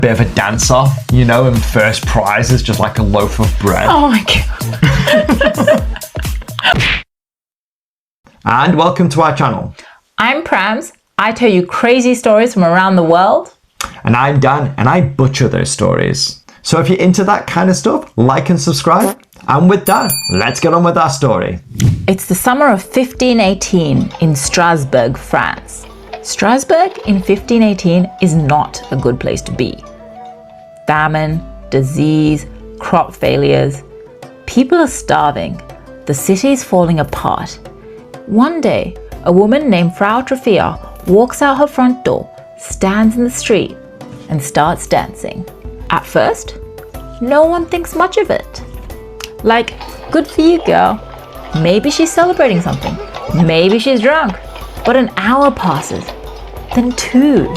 bit of a dancer, you know, and first prize is just like a loaf of bread. Oh my God. And welcome to our channel. I'm Prams. I tell you crazy stories from around the world. And I'm Dan, and I butcher those stories. So if you're into that kind of stuff, like and subscribe. And with that, let's get on with our story. It's the summer of 1518 in Strasbourg, France. Strasbourg in 1518 is not a good place to be. Famine, disease, crop failures. People are starving. The city is falling apart. One day, a woman named Frau Trofia walks out her front door, stands in the street, and starts dancing. At first, no one thinks much of it. Like, good for you, girl. Maybe she's celebrating something. Maybe she's drunk. But an hour passes, then 2,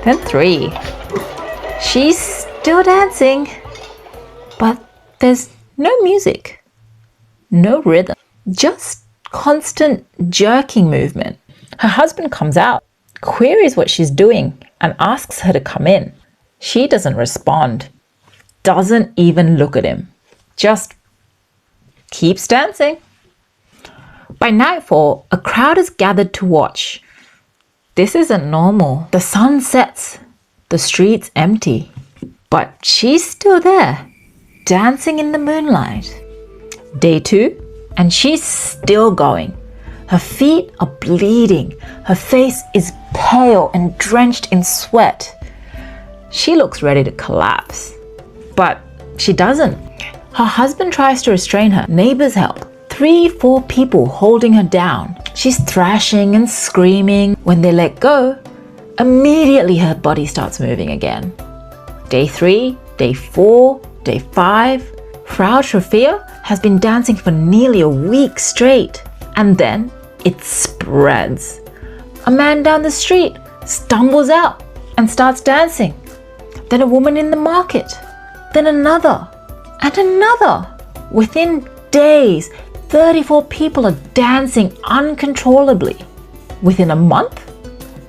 then 3. She's still dancing, but there's no music, no rhythm, just constant jerking movement. Her husband comes out, queries what she's doing, and asks her to come in. She doesn't respond, doesn't even look at him, just keeps dancing. By nightfall, a crowd is gathered to watch. This isn't normal. The sun sets, the street's empty, but she's still there, dancing in the moonlight. Day 2, and she's still going. Her feet are bleeding. Her face is pale and drenched in sweat. She looks ready to collapse, but she doesn't. Her husband tries to restrain her. Neighbors help. 3-4 people holding her down. She's thrashing and screaming. When they let go, immediately her body starts moving again. Day 3, day 4, day 5. Frau Trofia has been dancing for nearly a week straight. And then it spreads. A man down the street stumbles out and starts dancing. Then a woman in the market. Then another. And another. Within days, 34 people are dancing uncontrollably. Within a month,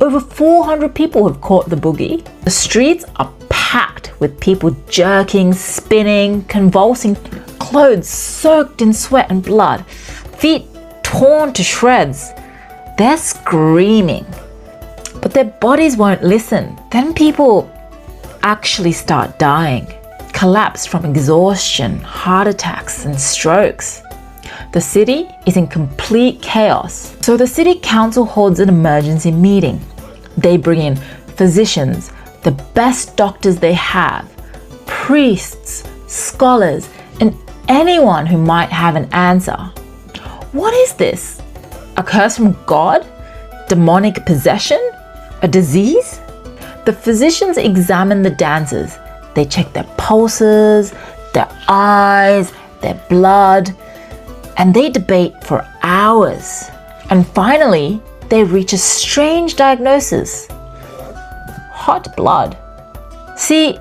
over 400 people have caught the boogie. The streets are packed with people jerking, spinning, convulsing, clothes soaked in sweat and blood, feet torn to shreds. They're screaming, but their bodies won't listen. Then people actually start dying, collapse from exhaustion, heart attacks, and strokes. The city is in complete chaos. So the city council holds an emergency meeting. They bring in physicians, the best doctors they have, priests, scholars, and anyone who might have an answer. What is this? A curse from God? Demonic possession? A disease? The physicians examine the dancers. They check their pulses, their eyes, their blood, and they debate for hours. And finally, they reach a strange diagnosis. Hot blood. See,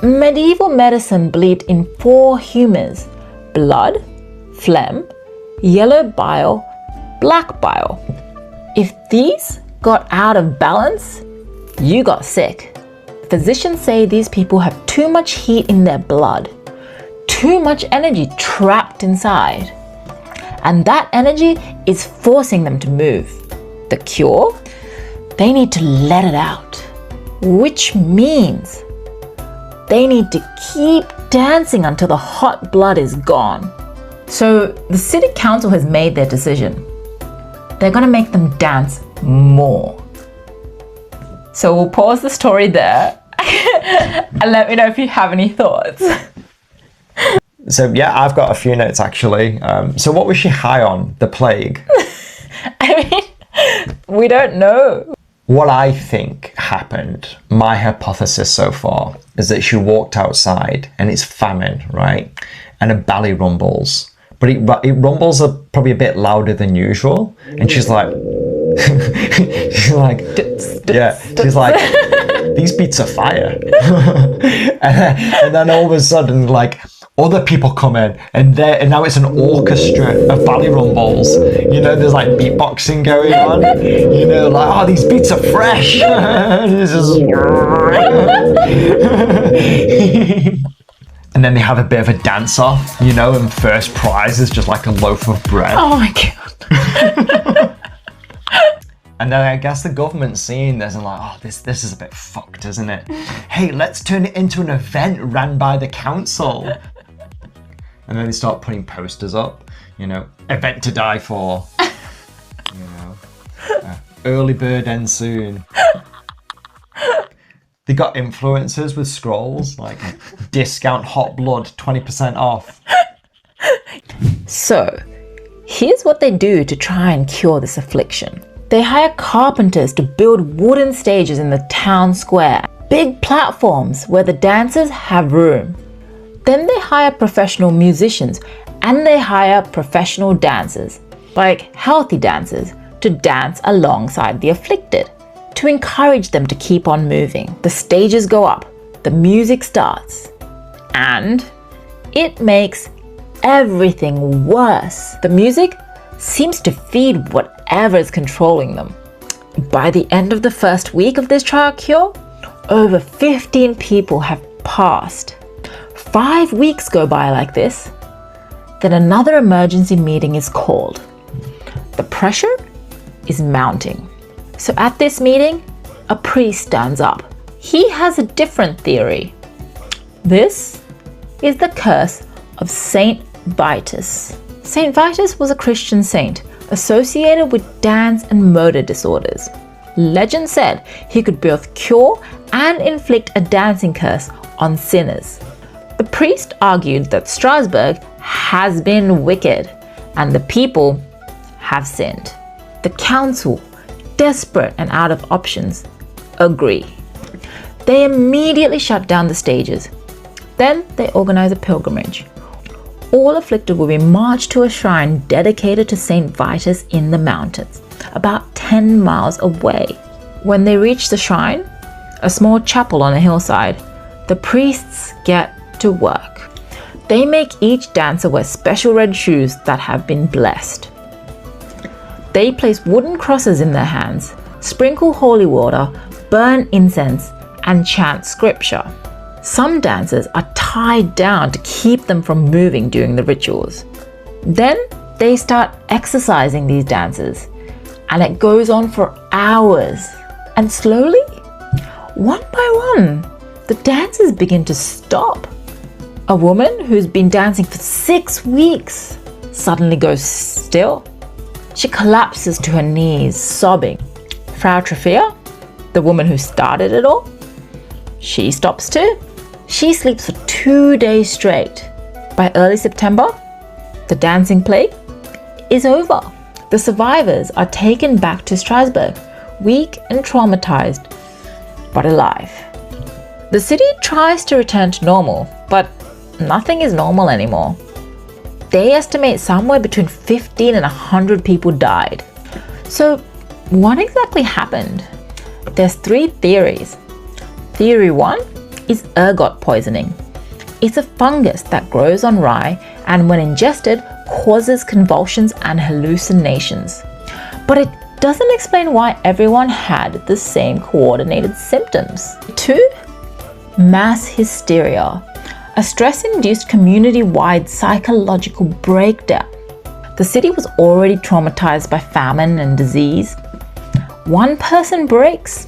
medieval medicine believed in 4 humours: blood, phlegm, yellow bile, black bile. If these got out of balance, you got sick. Physicians say these people have too much heat in their blood, too much energy trapped inside, and that energy is forcing them to move. The cure? They need to let it out, which means they need to keep dancing until the hot blood is gone. So the city council has made their decision. They're going to make them dance more. So we'll pause the story there and let me know if you have any thoughts. So yeah, I've got a few notes actually. So what was she high on? The plague? I mean, we don't know. What I think happened, my hypothesis so far, is that she walked outside and it's famine, right? And her belly rumbles. But it rumbles probably a bit louder than usual. And she's like, she's like, these beats are fire. And then all of a sudden, like, Other people come in and now it's an orchestra of ballet rumbles. You know, there's like beatboxing going on. You know, like, oh, these beats are fresh. This is... And then they have a bit of a dance off, you know, and first prize is just like a loaf of bread. Oh my God. And then I guess the government's seeing this and like, oh, this is a bit fucked, isn't it? Hey, let's turn it into an event ran by the council. And then they start putting posters up, you know, event to die for, you know, early bird ends soon. They got influencers with scrolls, like discount hot blood, 20% off. So, here's what they do to try and cure this affliction. They hire carpenters to build wooden stages in the town square, big platforms where the dancers have room. Then they hire professional musicians and they hire professional dancers, like healthy dancers, to dance alongside the afflicted, to encourage them to keep on moving. The stages go up, the music starts, and it makes everything worse. The music seems to feed whatever is controlling them. By the end of the first week of this trial cure, over 15 people have passed. 5 weeks go by like this. Then another emergency meeting is called. The pressure is mounting. So at this meeting, a priest stands up. He has a different theory. This is the curse of Saint Vitus. Saint Vitus was a Christian saint associated with dance and motor disorders. Legend said he could both cure and inflict a dancing curse on sinners. The priest argued that Strasbourg has been wicked and the people have sinned. The council, desperate and out of options, agree. They immediately shut down the stages. Then they organize a pilgrimage. All afflicted will be marched to a shrine dedicated to Saint Vitus in the mountains, about 10 miles away. When they reach the shrine, a small chapel on a hillside, the priests get to work. They make each dancer wear special red shoes that have been blessed. They place wooden crosses in their hands, sprinkle holy water, burn incense, and chant scripture. Some dancers are tied down to keep them from moving during the rituals. Then they start exercising these dancers, and it goes on for hours. And slowly, one by one, the dancers begin to stop. A woman who's been dancing for 6 weeks suddenly goes still. She collapses to her knees, sobbing. Frau Trofea, the woman who started it all, she stops too. She sleeps for 2 days straight. By early September, the dancing plague is over. The survivors are taken back to Strasbourg, weak and traumatized, but alive. The city tries to return to normal, but nothing is normal anymore. They estimate somewhere between 15 and 100 people died. So what exactly happened? There's 3 theories. Theory 1 is ergot poisoning. It's a fungus that grows on rye and when ingested causes convulsions and hallucinations. But it doesn't explain why everyone had the same coordinated symptoms. 2. Mass hysteria. A stress-induced community-wide psychological breakdown. The city was already traumatized by famine and disease. One person breaks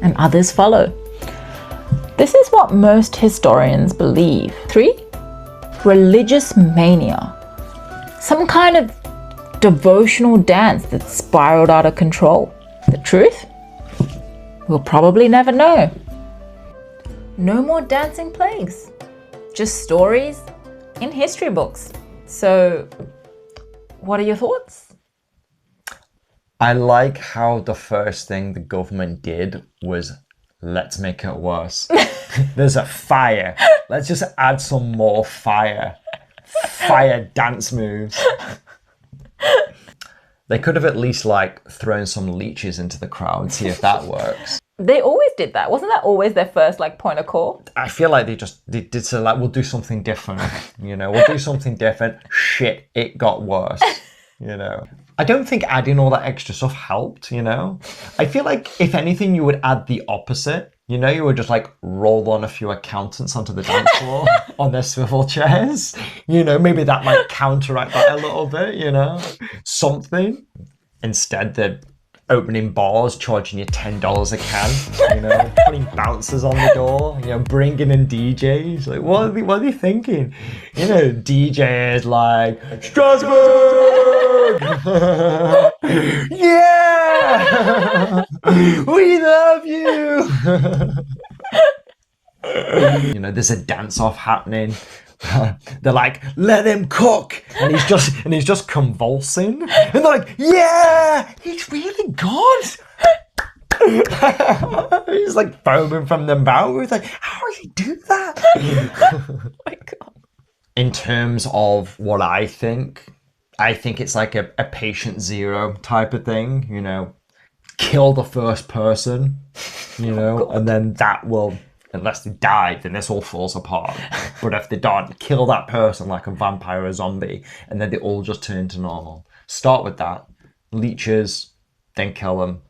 and others follow. This is what most historians believe. 3. Religious mania. Some kind of devotional dance that spiraled out of control. The truth? We'll probably never know. No more dancing plagues. Just stories in history books. So, what are your thoughts? I like how the first thing the government did was, let's make it worse. There's a fire. Let's just add some more fire. Fire dance moves. They could have at least like thrown some leeches into the crowd, see if that works. They always did that. Wasn't that always their first like point of call? I feel like they did so like, we'll do something different, we'll do something different. Shit, it got worse, I don't think adding all that extra stuff helped, I feel like if anything, you would add the opposite. You would just like roll on a few accountants onto the dance floor on their swivel chairs. Maybe that might counteract that a little bit, something. Instead, they're opening bars, charging you $10 a can, putting bouncers on the door, bringing in DJs. Like, what are they thinking? DJs like, Strasbourg! Yeah! We love you! There's a dance-off happening. They're like, let him cook, and he's just convulsing, and they're like, yeah, he's really good. He's like foaming from the mouth. It's like, how does he do that? Oh my God. In terms of what I think it's like a patient zero type of thing. Kill the first person, and then that will. Unless they died, then this all falls apart. But if they don't, kill that person like a vampire or a zombie, and then they all just turn to normal. Start with that. Leeches, then kill them,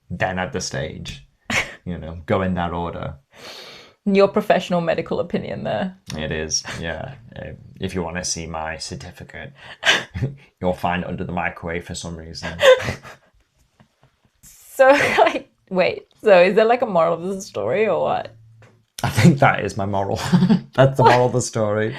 then add the stage. Go in that order. Your professional medical opinion there. It is, yeah. If you want to see my certificate, you'll find it under the microwave for some reason. So, wait. So is there like a moral of the story or what? I think that is my moral. That's the moral of the story.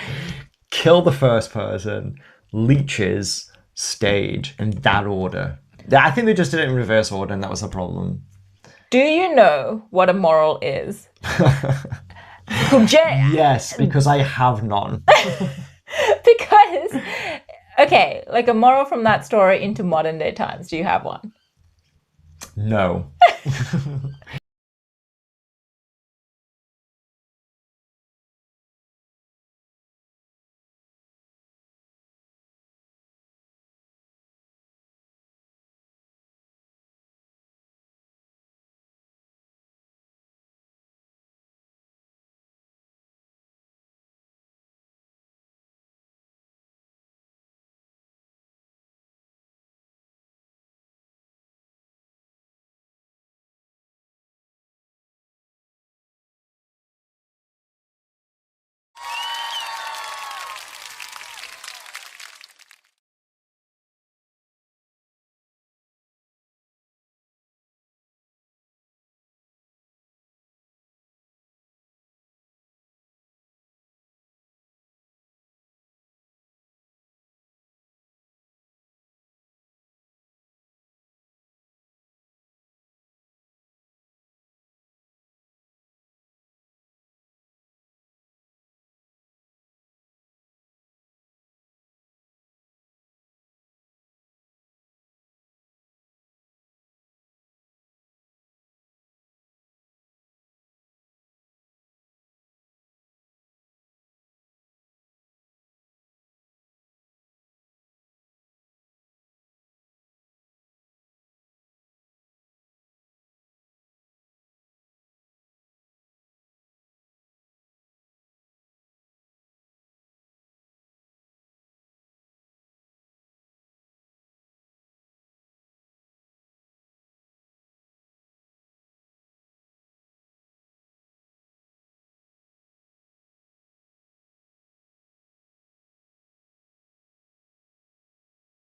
Kill the first person, leeches, stage, in that order. I think they just did it in reverse order, and that was the problem. Do you know what a moral is? Yes, because I have none. Because, okay, like a moral from that story into modern day times. Do you have one? No.